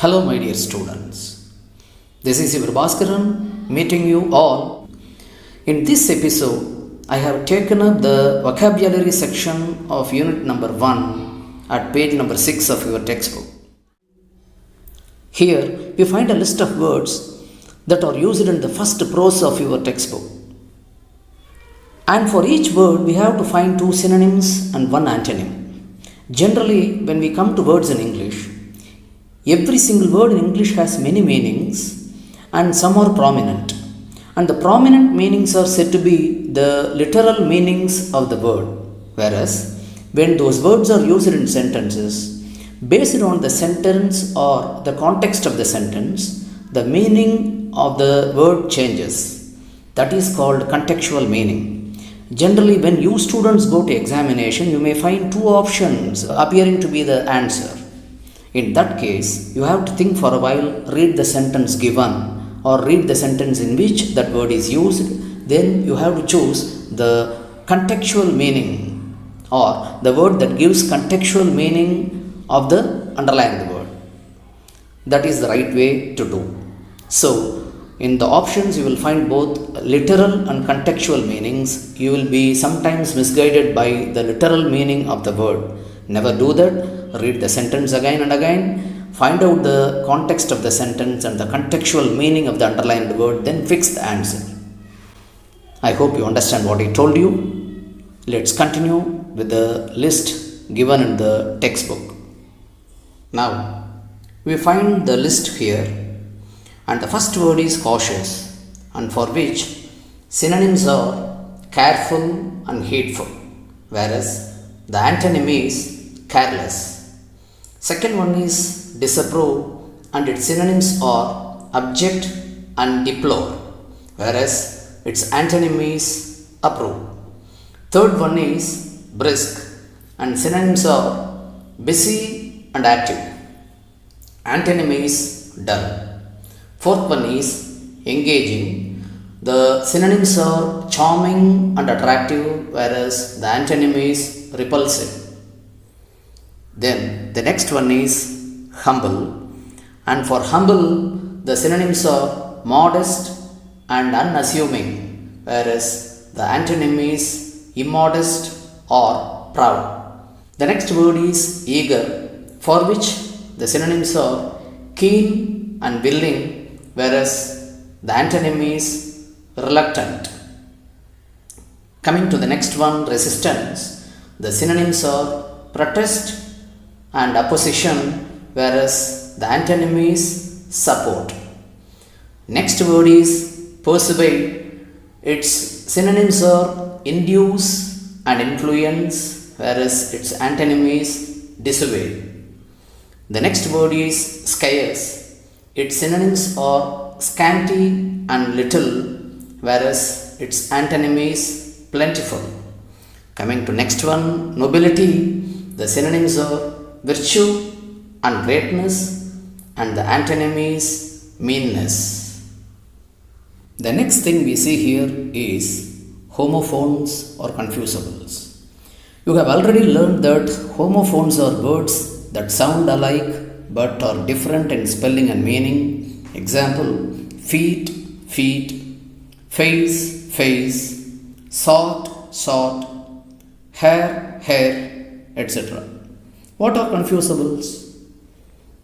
Hello, my dear students. This is your Bhaskaran meeting you all. In this episode, I have taken up the vocabulary section of unit number 1 at page number 6 of your textbook. Here, we find a list of words that are used in the first prose of your textbook. And for each word, we have to find 2 synonyms and 1 antonym. Generally, when we come to words in English, every single word in English has many meanings and some are prominent. And the prominent meanings are said to be the literal meanings of the word. Whereas, when those words are used in sentences, based on the sentence or the context of the sentence, the meaning of the word changes. That is called contextual meaning. Generally, when you students go to examination, you may find 2 options appearing to be the answer. In that case, you have to think for a while, read the sentence given or read the sentence in which that word is used. Then you have to choose the contextual meaning or the word that gives contextual meaning of the underlying word. That is the right way to do. So, in the options you will find both literal and contextual meanings. You will be sometimes misguided by the literal meaning of the word. Never do that. Read the sentence again and again. Find out the context of the sentence and the contextual meaning of the underlined word. Then fix the answer. I hope you understand what I told you. Let's continue with the list given in the textbook. Now, we find the list here. And the first word is cautious, and for which synonyms are careful and heedful, whereas the antonym is careless. Second one is disapprove, and its synonyms are abject and deplore, whereas its antonym is approve. Third one is brisk, and synonyms are busy and active. Antonym is dull. Fourth one is engaging. The synonyms are charming and attractive, whereas the antonym is repulsive. Then the next one is humble. And for humble, the synonyms are modest and unassuming, whereas the antonym is immodest or proud. The next word is eager, for which the synonyms are keen and willing, whereas the antonym is reluctant. Coming to the next one, resistance. The synonyms are protest and opposition, whereas the antonym is support. Next word is persuade. Its synonyms are induce and influence, whereas its antonym is dissuade. The next word is scarce. Its synonyms are scanty and little, whereas its antonym is plentiful. Coming to next one, nobility. The synonyms are virtue and greatness, and the antonym is meanness. The next thing we see here is homophones or confusables. You have already learned that homophones are words that sound alike but are different in spelling and meaning. Example, feet, feet, face, face, sort, sort, hair, hair, etc. What are confusables?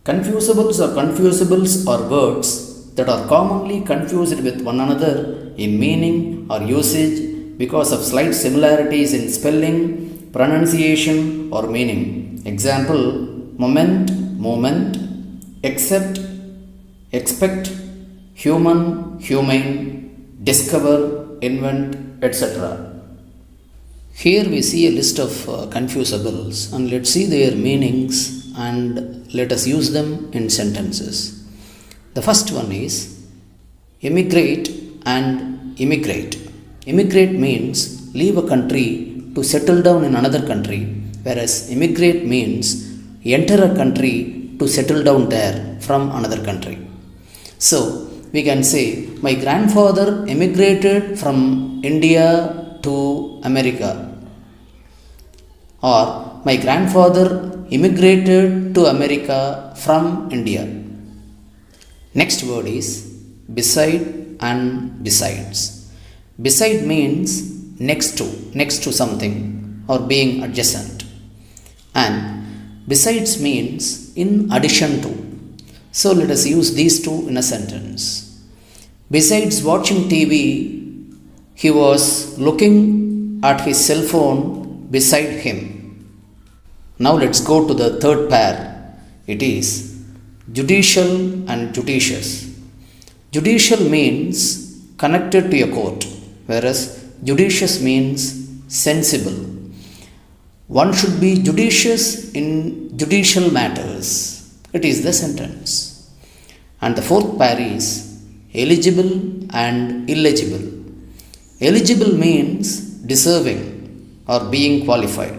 Confusables or confusibles are words that are commonly confused with one another in meaning or usage because of slight similarities in spelling, pronunciation or meaning. Example, moment, moment, accept, expect, human, humane, discover, invent, etc. Here we see a list of confusables, and let's see their meanings and let us use them in sentences. The first one is emigrate and immigrate. Immigrate means leave a country to settle down in another country, whereas immigrate means enter a country to settle down there from another country. So, we can say, my grandfather emigrated from India to America, or my grandfather immigrated to America from India. Next word is beside and besides. Beside means next to something or being adjacent. And besides means in addition to. So let us use these two in a sentence. Besides watching TV, he was looking at his cell phone beside him. Now let's go to the third pair. It is judicial and judicious. Judicial means connected to a court, whereas judicious means sensible. One should be judicious in judicial matters. It is the sentence. And the fourth pair is eligible and illegible. Eligible means deserving or being qualified,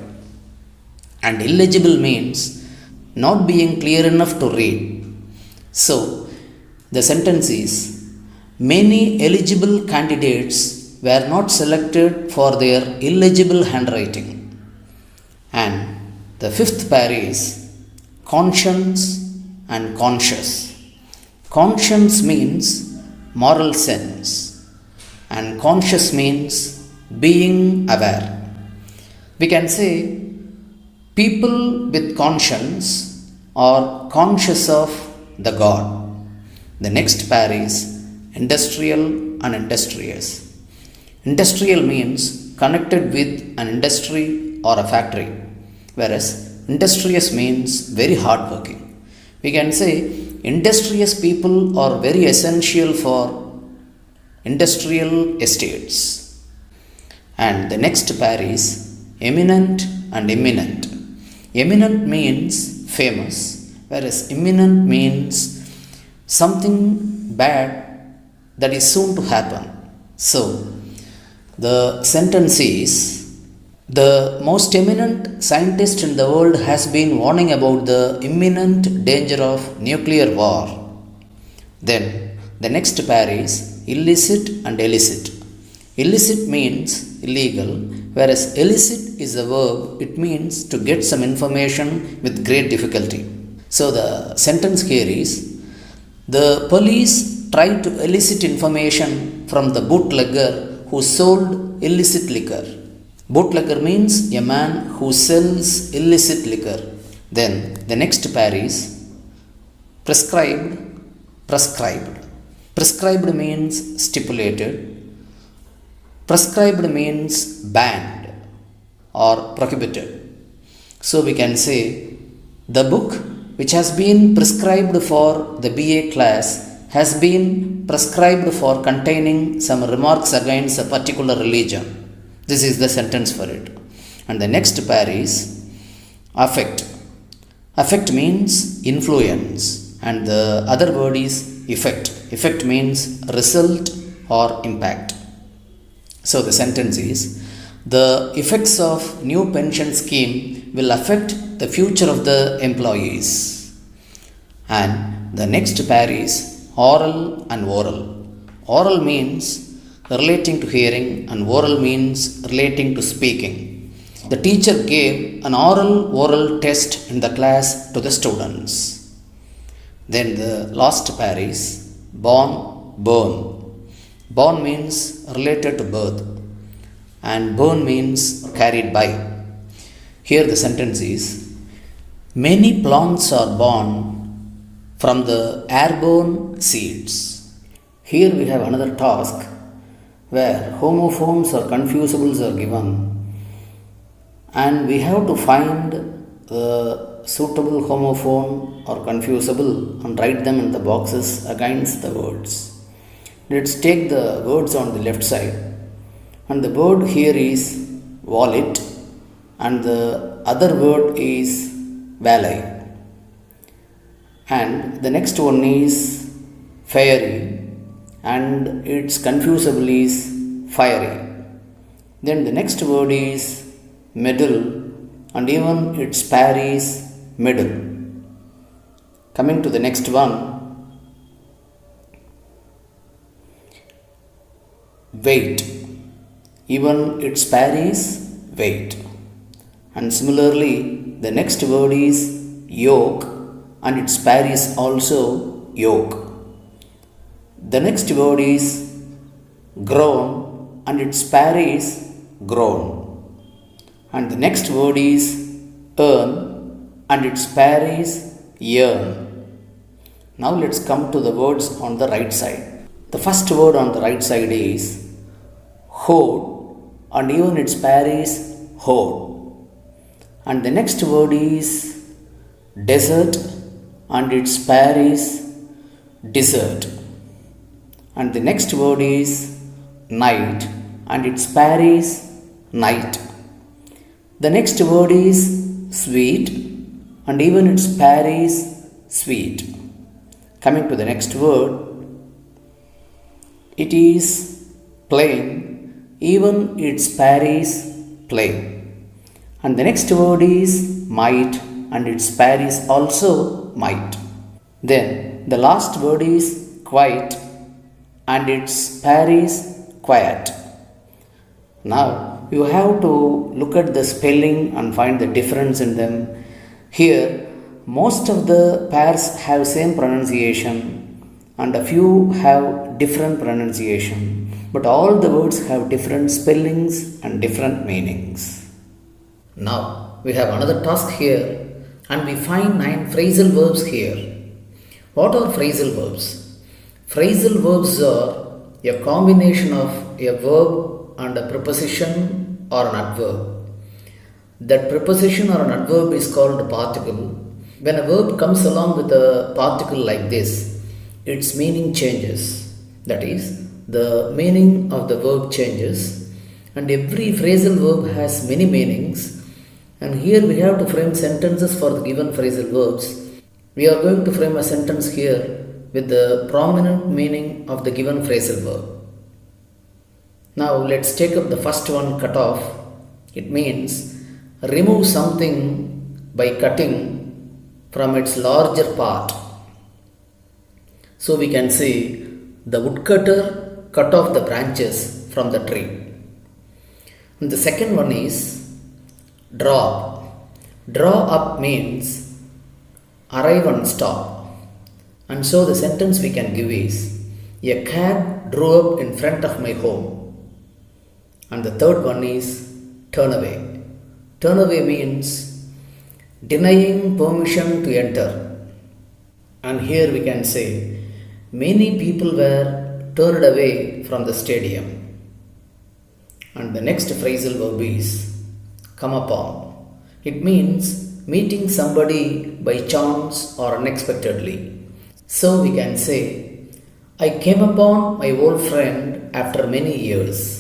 and illegible means not being clear enough to read. So, the sentence is many eligible candidates were not selected for their illegible handwriting. And the fifth pair is conscience and conscious. Conscience means moral sense, and conscious means being aware. We can say people with conscience are conscious of the God. The next pair is industrial and industrious. Industrial means connected with an industry or a factory, whereas industrious means very hardworking. We can say industrious people are very essential for industrial estates. And the next pair is eminent and imminent. Eminent means famous, whereas imminent means something bad that is soon to happen. So, the sentence is the most eminent scientist in the world has been warning about the imminent danger of nuclear war. Then, the next pair is illicit and illicit. Illicit means illegal, whereas illicit is a verb, it means to get some information with great difficulty. So, the sentence here is the police tried to elicit information from the bootlegger who sold illicit liquor. Bootlegger means a man who sells illicit liquor. Then the next pair is prescribed, prescribed. Prescribed means stipulated. Prescribed means banned or prohibited. So we can say the book which has been prescribed for the BA class has been prescribed for containing some remarks against a particular religion. This is the sentence for it. And the next pair is affect. Affect means influence, and the other word is effect. Effect means result or impact. So the sentence is the effects of new pension scheme will affect the future of the employees. And the next pair is oral and oral. Oral means relating to hearing, and oral means relating to speaking. The teacher gave an oral test in the class to the students. Then the last pair is born, born. Born means related to birth, and born means carried by. Here the sentence is many plants are born from the airborne seeds. Here we have another task where homophones or confusables are given, and we have to find the suitable homophone or confusable and write them in the boxes against the words. Let's take the words on the left side, and the word here is wallet, and the other word is valet, and the next one is fiery, and its confusable is fiery. Then the next word is middle, and even its pair is middle. Coming to the next one, weight, even its pair is weight. And similarly, the next word is yoke, and its pair is also yoke. The next word is grown and its pair is grown. And the next word is earn and its pair is yearn. Now let's come to the words on the right side. The first word on the right side is hoard and even its pair is hoard. And the next word is desert and its pair is desert. And the next word is night and its pair is night. The next word is sweet and even its pair is sweet. Coming to the next word, it is plain, even its pair is plain. And the next word is might and its pair is also might. Then the last word is quiet and its pair is quiet. Now you have to look at the spelling and find the difference in them. Here most of the pairs have same pronunciation and a few have different pronunciation, but all the words have different spellings and different meanings. Now we have another task here and we find 9 phrasal verbs here. What are phrasal verbs? Phrasal verbs are a combination of a verb and a preposition or an adverb. That preposition or an adverb is called a particle. When a verb comes along with a particle like this, its meaning changes. That is, the meaning of the verb changes, and every phrasal verb has many meanings. And here we have to frame sentences for the given phrasal verbs. We are going to frame a sentence here with the prominent meaning of the given phrasal verb. Now let's take up the first one, cut off. It means remove something by cutting from its larger part. So we can say the woodcutter cut off the branches from the tree. And the second one is draw. Draw up means arrive and stop. And so the sentence we can give is a cab drove up in front of my home. And the third one is turn away. Turn away means denying permission to enter. And here we can say many people were turned away from the stadium. And the next phrasal verb is come upon. It means meeting somebody by chance or unexpectedly. So we can say, I came upon my old friend after many years.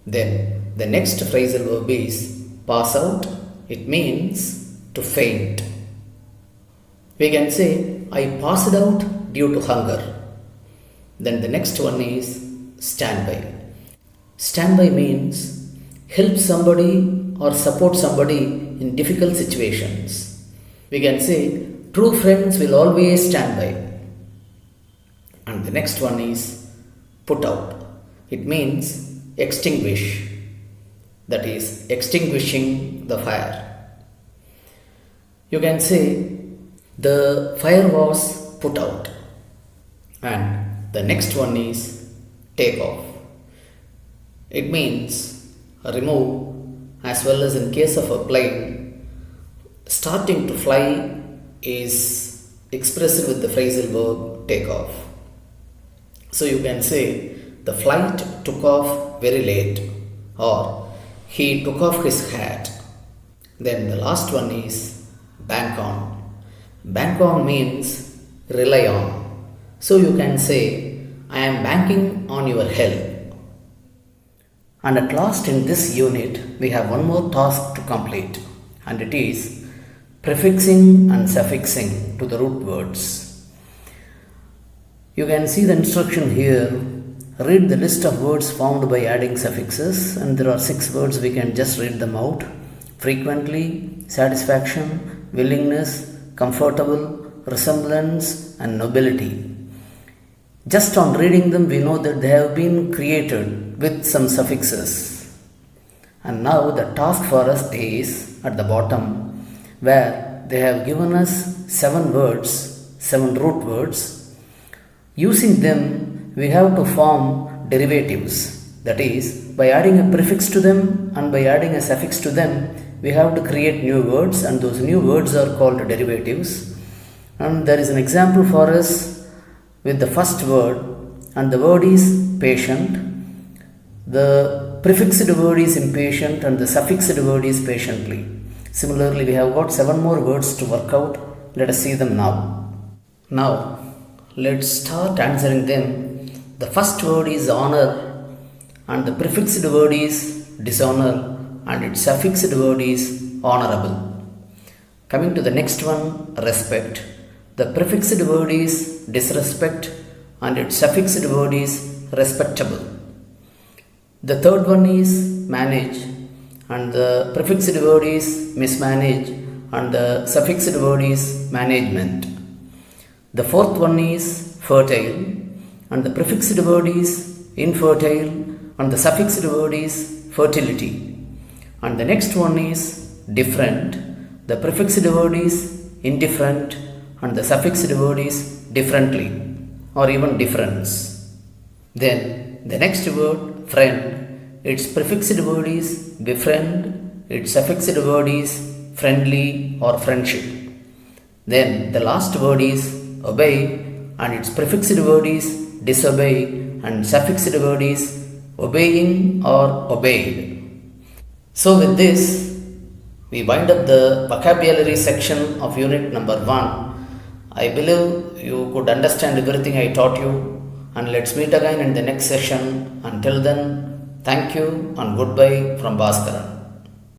Then the next phrasal verb is pass out. It means to faint. We can say, I passed out due to hunger. Then the next one is stand by. Stand by means help somebody or support somebody in difficult situations. We can say, true friends will always stand by. And the next one is put out. It means extinguish. That is extinguishing the fire. You can say the fire was put out. And the next one is take off. It means remove, as well as in case of a plane, starting to fly is expressed with the phrasal verb take off. So you can say the flight took off very late, or he took off his hat. Then the last one is bank on. Bank on means rely on. So you can say I am banking on your help. And at last in this unit we have one more task to complete, and it is prefixing and suffixing to the root words. You can see the instruction here. Read the list of words formed by adding suffixes, and there are 6 words. We can just read them out. Frequently, satisfaction, willingness, comfortable, resemblance, and nobility. Just on reading them we know that they have been created with some suffixes. And now the task for us is at the bottom, where they have given us 7 words, 7 root words. Using them, we have to form derivatives. That is, by adding a prefix to them and by adding a suffix to them, we have to create new words, and those new words are called derivatives. And there is an example for us with the first word, and the word is patient. The prefixed word is impatient and the suffixed word is patiently. Similarly, we have got 7 more words to work out. Let us see them now. Now, let's start answering them. The first word is honor, and the prefixed word is dishonor, and its suffixed word is honorable. Coming to the next one, respect. The prefixed word is disrespect, and its suffixed word is respectable. The third one is manage, and the prefixed word is mismanage, and the suffixed word is management. The fourth one is fertile, and the prefixed word is infertile, and the suffixed word is fertility. And the next one is different. The prefixed word is indifferent, and the suffixed word is differently or even difference. Then the next word, friend. Its prefixed word is befriend, its suffixed word is friendly or friendship. Then the last word is obey, and its prefixed word is disobey, and suffixed word is obeying or obeyed. So with this, we wind up the vocabulary section of unit number 1. I believe you could understand everything I taught you, and let's meet again in the next session. Until then, thank you and goodbye from Bhaskaran.